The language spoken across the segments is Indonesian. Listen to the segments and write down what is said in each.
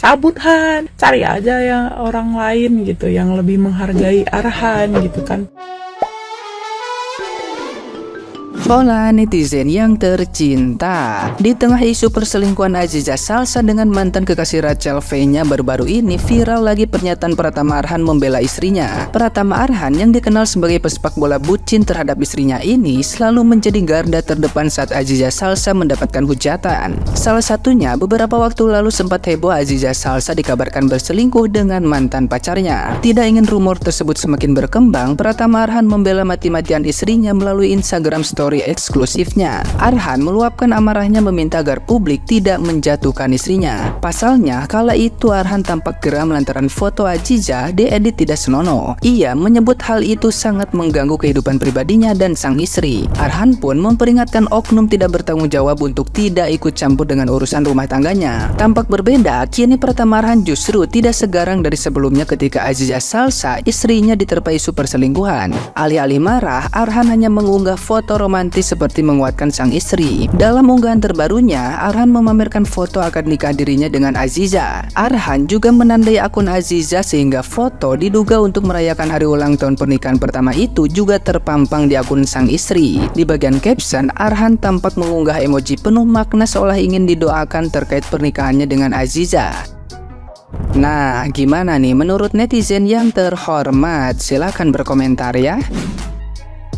cabut Han, cari aja ya orang lain gitu yang lebih menghargai Arhan gitu kan. Pola netizen yang tercinta. Di tengah isu perselingkuhan Aziza Salsa dengan mantan kekasih Rachel V-nya baru-baru ini, viral lagi pernyataan Pratama Arhan membela istrinya. Pratama Arhan yang dikenal sebagai pesepak bola bucin terhadap istrinya ini selalu menjadi garda terdepan saat Aziza Salsa mendapatkan hujatan. Salah satunya, beberapa waktu lalu sempat heboh Aziza Salsa dikabarkan berselingkuh dengan mantan pacarnya. Tidak ingin rumor tersebut semakin berkembang, Pratama Arhan membela mati-matian istrinya melalui Instagram story eksklusifnya. Arhan meluapkan amarahnya meminta agar publik tidak menjatuhkan istrinya. Pasalnya, kala itu Arhan tampak geram lantaran foto Aziza diedit tidak senonoh. Ia menyebut hal itu sangat mengganggu kehidupan pribadinya dan sang istri. Arhan pun memperingatkan oknum tidak bertanggung jawab untuk tidak ikut campur dengan urusan rumah tangganya. Tampak berbeda, kini Pratama Arhan justru tidak segarang dari sebelumnya ketika Aziza Salsa, istrinya, diterpa isu perselingkuhan. Alih-alih marah, Arhan hanya mengunggah foto romantis seperti menguatkan sang istri. Dalam unggahan terbarunya, Arhan memamerkan foto akad nikah dirinya dengan Aziza. Arhan juga menandai akun Aziza sehingga foto diduga untuk merayakan hari ulang tahun pernikahan pertama itu juga terpampang di akun sang istri. Di bagian caption, Arhan tampak mengunggah emoji penuh makna seolah ingin didoakan terkait pernikahannya dengan Aziza. Nah, gimana nih menurut netizen yang terhormat? Silahkan berkomentar ya.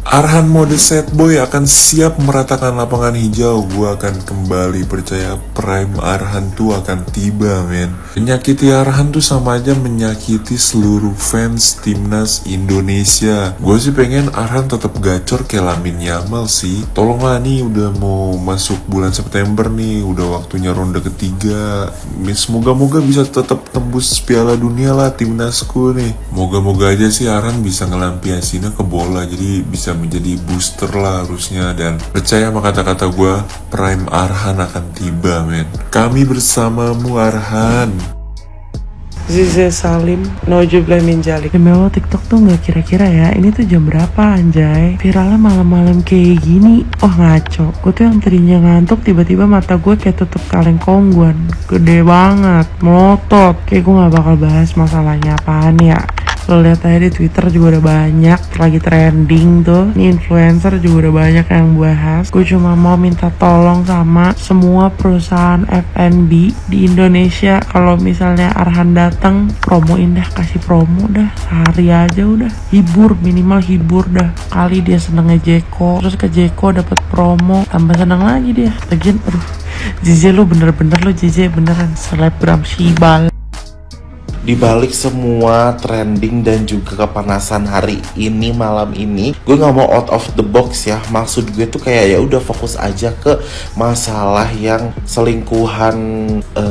Arhan mode sad boy akan siap meratakan lapangan hijau. Gua akan kembali percaya prime Arhan tuh akan tiba, men. Menyakiti Arhan tuh sama aja menyakiti seluruh fans timnas Indonesia. Gue sih pengen Arhan tetap gacor kayak Lamine Yamal sih. Tolonglah nih, udah mau masuk bulan September nih, udah waktunya ronde ketiga. Semoga-moga bisa tetap tembus Piala Dunia lah timnasku nih. Moga-moga aja sih Arhan bisa ngelampiasinnya ke bola, jadi bisa menjadi booster lah harusnya. Dan percaya sama kata-kata gue, prime Arhan akan tiba, men. Kami bersamamu, Arhan. Zize Salim, Nojublah Minjalik. Demi Allah, TikTok tuh nggak kira-kira ya, ini tuh jam berapa anjay? Viralnya malam-malam kayak gini. Oh ngaco, gue tuh yang tadinya ngantuk tiba-tiba mata gue kayak tutup kaleng kongguan. Gede banget, melotot. Kayak gue nggak bakal bahas masalahnya apaan ya. Lo lihat aja di Twitter juga udah banyak lagi trending tuh. Ini influencer juga udah banyak yang bahas. Gue cuma mau minta tolong sama semua perusahaan F&B di Indonesia, kalau misalnya Arhan datang, promoin dah, kasih promo dah sehari aja udah. Hibur, minimal hibur dah. Kali dia senengnya Jeko, terus ke Jeko dapat promo, tambah seneng lagi dia. Lagian aduh, Zize lo bener-bener lo, Zize beneran selebgram Shibal. Di balik semua trending dan juga kepanasan hari ini, malam ini, gue nggak mau out of the box ya. Maksud gue tuh kayak ya udah fokus aja ke masalah yang selingkuhan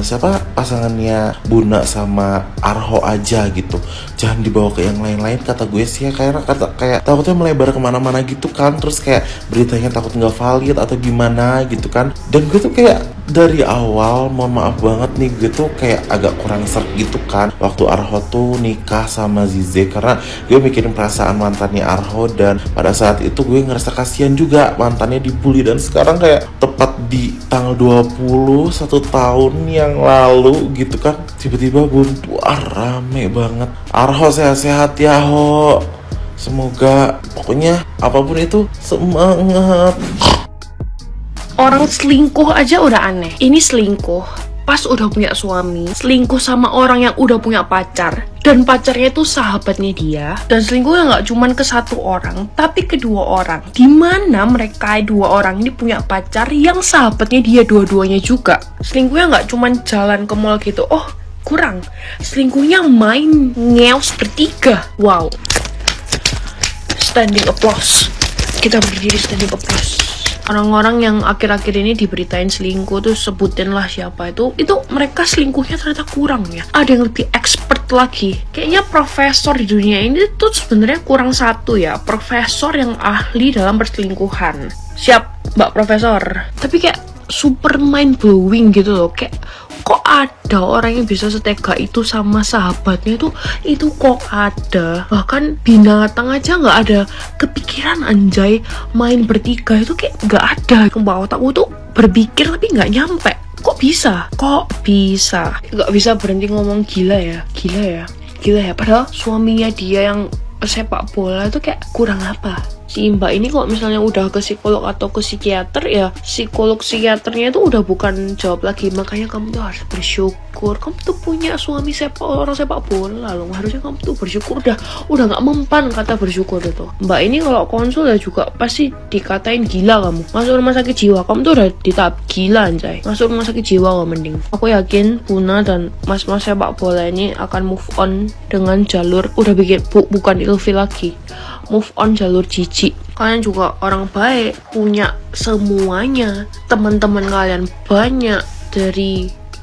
siapa pasangannya Buna sama Arho aja gitu. Jangan dibawa ke yang lain-lain kata gue sih ya, kayak takutnya melebar kemana-mana gitu kan. Terus kayak beritanya takut nggak valid atau gimana gitu kan. Dan gue tuh kayak dari awal, mohon maaf banget nih, gue tuh kayak agak kurang serg gitu kan waktu Arho tuh nikah sama Zize, karena gue mikirin perasaan mantannya Arho. Dan pada saat itu gue ngerasa kasihan juga mantannya dibully. Dan sekarang kayak tepat di tanggal 20 1 tahun yang lalu gitu kan, tiba-tiba buntuar rame banget. Arho sehat-sehat ya Ho, semoga pokoknya apapun itu semangat. Orang selingkuh aja udah aneh. Ini selingkuh pas udah punya suami, selingkuh sama orang yang udah punya pacar, dan pacarnya itu sahabatnya dia. Dan selingkuhnya nggak cuman ke satu orang, tapi kedua orang. Dimana mereka dua orang ini punya pacar yang sahabatnya dia dua-duanya juga. Selingkuhnya nggak cuman jalan ke mall gitu, oh kurang. Selingkuhnya main ngeos bertiga. Wow. Standing applause. Kita berdiri standing applause. Orang-orang yang akhir-akhir ini diberitain selingkuh tuh, sebutin lah siapa itu mereka selingkuhnya ternyata kurang ya. Ada yang lebih expert lagi. Kayaknya profesor di dunia ini tuh sebenarnya kurang satu ya, profesor yang ahli dalam perselingkuhan. Siap, Mbak Profesor. Tapi kayak super mind blowing gitu loh, kayak kok ada orang yang bisa setega itu sama sahabatnya itu kok ada. Bahkan binatang aja nggak ada kepikiran anjay main bertiga, itu kayak nggak ada. Ke bawah otakku tuh berpikir tapi nggak nyampe. kok bisa nggak bisa berhenti ngomong gila ya, padahal suaminya dia yang sepak bola itu kayak kurang apa. Si Mbak ini kalau misalnya udah ke psikolog atau ke psikiater, ya psikolog psikiaternya itu udah bukan jawab lagi, makanya kamu tuh harus bersyukur, kamu tuh punya suami orang sepak bola loh, harusnya kamu tuh bersyukur. Udah nggak mempan kata bersyukur itu. Mbak ini kalau konsul ya juga pasti dikatain gila kamu, masuk rumah sakit jiwa, kamu tuh udah di tahap gila anjay, masuk rumah sakit jiwa kok mending. Aku yakin Buna dan mas-mas sepak bola ini akan move on dengan jalur udah bikin bukan ilfil lagi, move on jalur jijik. Kalian juga orang baik, punya semuanya, teman-teman kalian banyak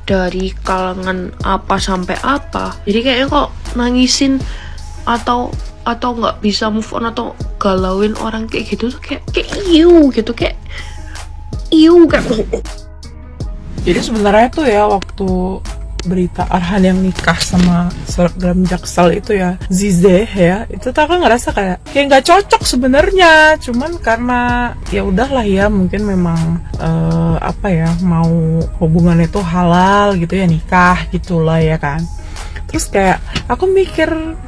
dari kalangan apa sampai apa. Jadi kayaknya kok nangisin atau nggak bisa move on atau galauin orang kayak gitu tuh kayak iu gitu, kayak iu kayak. Jadi sebenarnya tuh ya, waktu berita Arhan yang nikah sama selebgram Jaksel itu ya, Zize ya, itu tuh aku ngerasa kayak nggak cocok sebenarnya, cuman karena ya udahlah ya, mungkin memang mau hubungan itu halal gitu ya, nikah gitulah ya kan. Terus kayak aku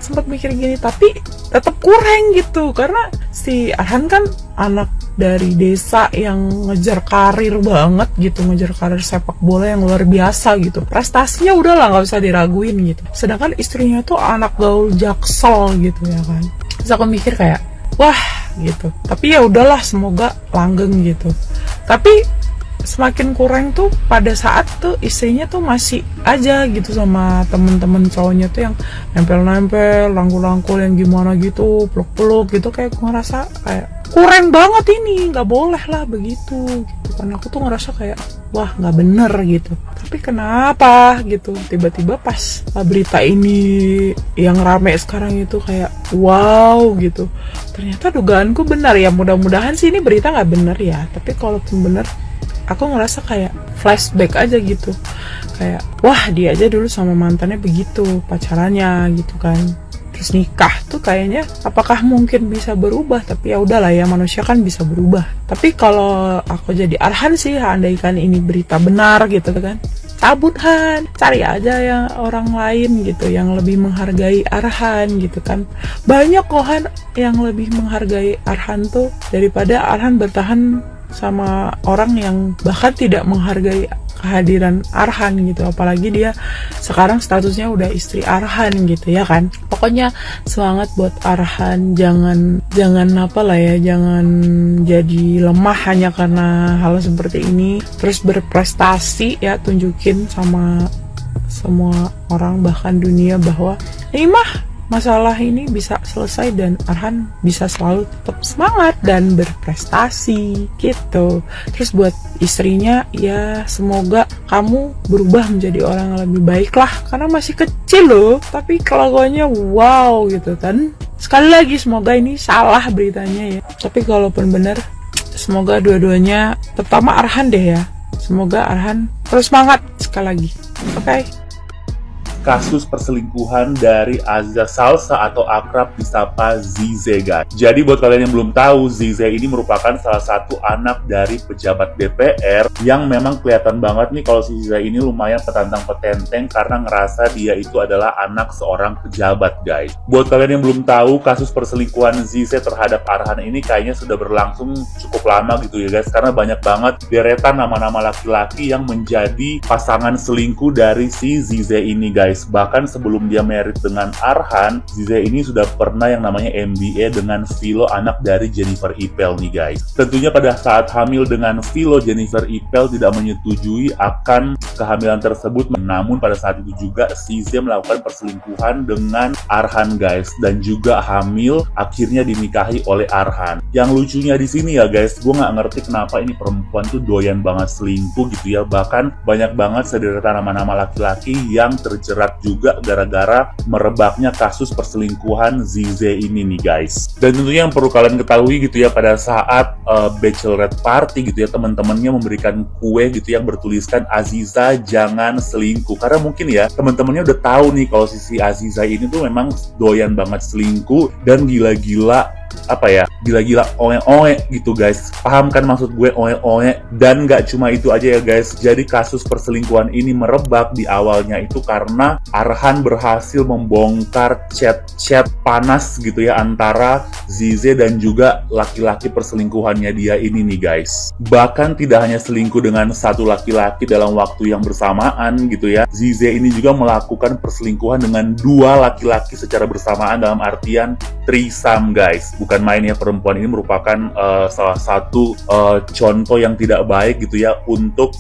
sempat mikir gini, tapi tetap kurang gitu, karena si Arhan kan anak dari desa yang ngejar karir banget gitu, ngejar karir sepak bola yang luar biasa gitu, prestasinya udahlah nggak bisa diraguin gitu. Sedangkan istrinya tuh anak gaul Jaksel gitu ya kan. Terus aku mikir kayak wah gitu, tapi ya udahlah, semoga langgeng gitu. Tapi semakin kurang tuh pada saat tuh istrinya tuh masih aja gitu sama temen-temen cowoknya tuh yang nempel-nempel, rangkul-rangkul yang gimana gitu, peluk-peluk gitu. Kayak gue ngerasa kayak kurang banget ini, nggak boleh lah begitu gitu kan. Aku tuh ngerasa kayak wah nggak bener gitu. Tapi kenapa gitu tiba-tiba pas berita ini yang rame sekarang itu kayak wow gitu, ternyata dugaanku benar ya. Mudah-mudahan sih ini berita nggak bener ya, tapi kalaupun bener aku ngerasa kayak flashback aja gitu, kayak wah dia aja dulu sama mantannya begitu pacarannya gitu kan, terus nikah tuh kayaknya apakah mungkin bisa berubah. Tapi ya udahlah ya, manusia kan bisa berubah. Tapi kalau aku jadi Arhan sih, andaikan ini berita benar gitu kan, cabut Han, cari aja yang orang lain gitu yang lebih menghargai Arhan gitu kan. Banyak kok Han yang lebih menghargai Arhan tuh daripada Arhan bertahan sama orang yang bahkan tidak menghargai kehadiran Arhan gitu. Apalagi dia sekarang statusnya udah istri Arhan gitu ya kan. Pokoknya semangat buat Arhan, jangan jangan jadi lemah hanya karena hal seperti ini. Terus berprestasi ya, tunjukin sama semua orang bahkan dunia bahwa ini mah masalah ini bisa selesai dan Arhan bisa selalu tetap semangat dan berprestasi gitu. Terus buat istrinya ya, semoga kamu berubah menjadi orang yang lebih baik lah, karena masih kecil loh tapi kelakuannya wow gitu kan. Sekali lagi semoga ini salah beritanya ya, tapi kalaupun bener semoga dua-duanya, terutama Arhan deh ya, semoga Arhan terus semangat sekali lagi. Oke. Kasus perselingkuhan dari Aziza Salsa atau akrab disapa Zize, guys. Jadi buat kalian yang belum tahu, Zize ini merupakan salah satu anak dari pejabat DPR yang memang kelihatan banget nih kalau si Zize ini lumayan petantang-petenteng karena ngerasa dia itu adalah anak seorang pejabat, guys. Buat kalian yang belum tahu, kasus perselingkuhan Zize terhadap Arhan ini kayaknya sudah berlangsung cukup lama gitu ya, guys, karena banyak banget deretan nama-nama laki-laki yang menjadi pasangan selingkuh dari si Zize ini, guys. Bahkan sebelum dia married dengan Arhan, Zize ini sudah pernah yang namanya MBA dengan Philo, anak dari Jennifer Ipel nih, guys. Tentunya pada saat hamil dengan Philo, Jennifer Ipel tidak menyetujui akan kehamilan tersebut. Namun pada saat itu juga Zize melakukan perselingkuhan dengan Arhan, guys, dan juga hamil, akhirnya dinikahi oleh Arhan. Yang lucunya di sini ya, guys, gue nggak ngerti kenapa ini perempuan tuh doyan banget selingkuh gitu ya. Bahkan banyak banget sederetan nama-nama laki-laki yang terjerat juga gara-gara merebaknya kasus perselingkuhan Zize ini nih, guys. Dan tentunya yang perlu kalian ketahui gitu ya, pada saat bachelorette party gitu ya, teman-temannya memberikan kue gitu yang bertuliskan Aziza jangan selingkuh, karena mungkin ya teman-temannya udah tahu nih kalau si Aziza ini tuh memang doyan banget selingkuh dan gila-gila apa ya, gila-gila oe-oe gitu guys. Paham kan maksud gue oe-oe? Dan nggak cuma itu aja ya guys, jadi kasus perselingkuhan ini merebak di awalnya itu karena Arhan berhasil membongkar chat-chat panas gitu ya antara Zize dan juga laki-laki perselingkuhannya dia ini nih guys. Bahkan tidak hanya selingkuh dengan satu laki-laki dalam waktu yang bersamaan gitu ya, Zize ini juga melakukan perselingkuhan dengan dua laki-laki secara bersamaan dalam artian threesome guys. Bukan main ya, perempuan ini merupakan salah satu contoh yang tidak baik gitu ya untuk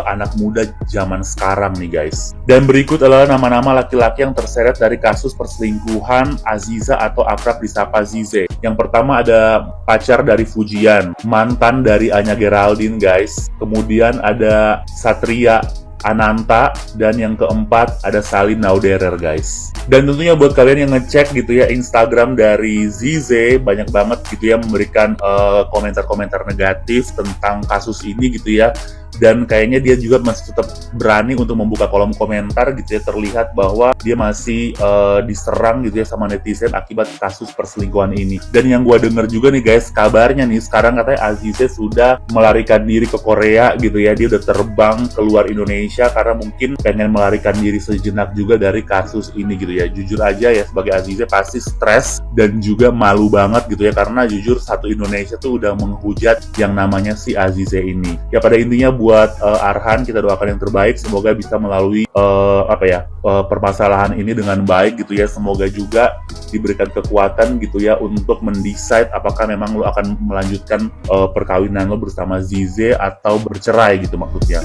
anak muda zaman sekarang nih guys. Dan berikut adalah nama-nama laki-laki yang terseret dari kasus perselingkuhan Aziza atau akrab disapa Zize. Yang pertama ada pacar dari Fujian, mantan dari Anya Geraldine guys. Kemudian ada Satria Ananta, dan yang keempat ada Salim Nauderer guys. Dan tentunya buat kalian yang ngecek gitu ya Instagram dari Zize, banyak banget gitu ya memberikan komentar-komentar negatif tentang kasus ini gitu ya. Dan kayaknya dia juga masih tetap berani untuk membuka kolom komentar gitu ya, terlihat bahwa dia masih diserang gitu ya sama netizen akibat kasus perselingkuhan ini. Dan yang gue denger juga nih guys, kabarnya nih sekarang katanya Azize sudah melarikan diri ke Korea gitu ya. Dia udah terbang keluar Indonesia karena mungkin pengen melarikan diri sejenak juga dari kasus ini gitu ya. Jujur aja ya, sebagai Azize pasti stres dan juga malu banget gitu ya, karena jujur satu Indonesia tuh udah menghujat yang namanya si Azize ini. Ya pada intinya buat Arhan kita doakan yang terbaik, semoga bisa melalui permasalahan ini dengan baik gitu ya. Semoga juga diberikan kekuatan gitu ya untuk mendecide apakah memang lo akan melanjutkan perkawinan lo bersama Zize atau bercerai gitu maksudnya.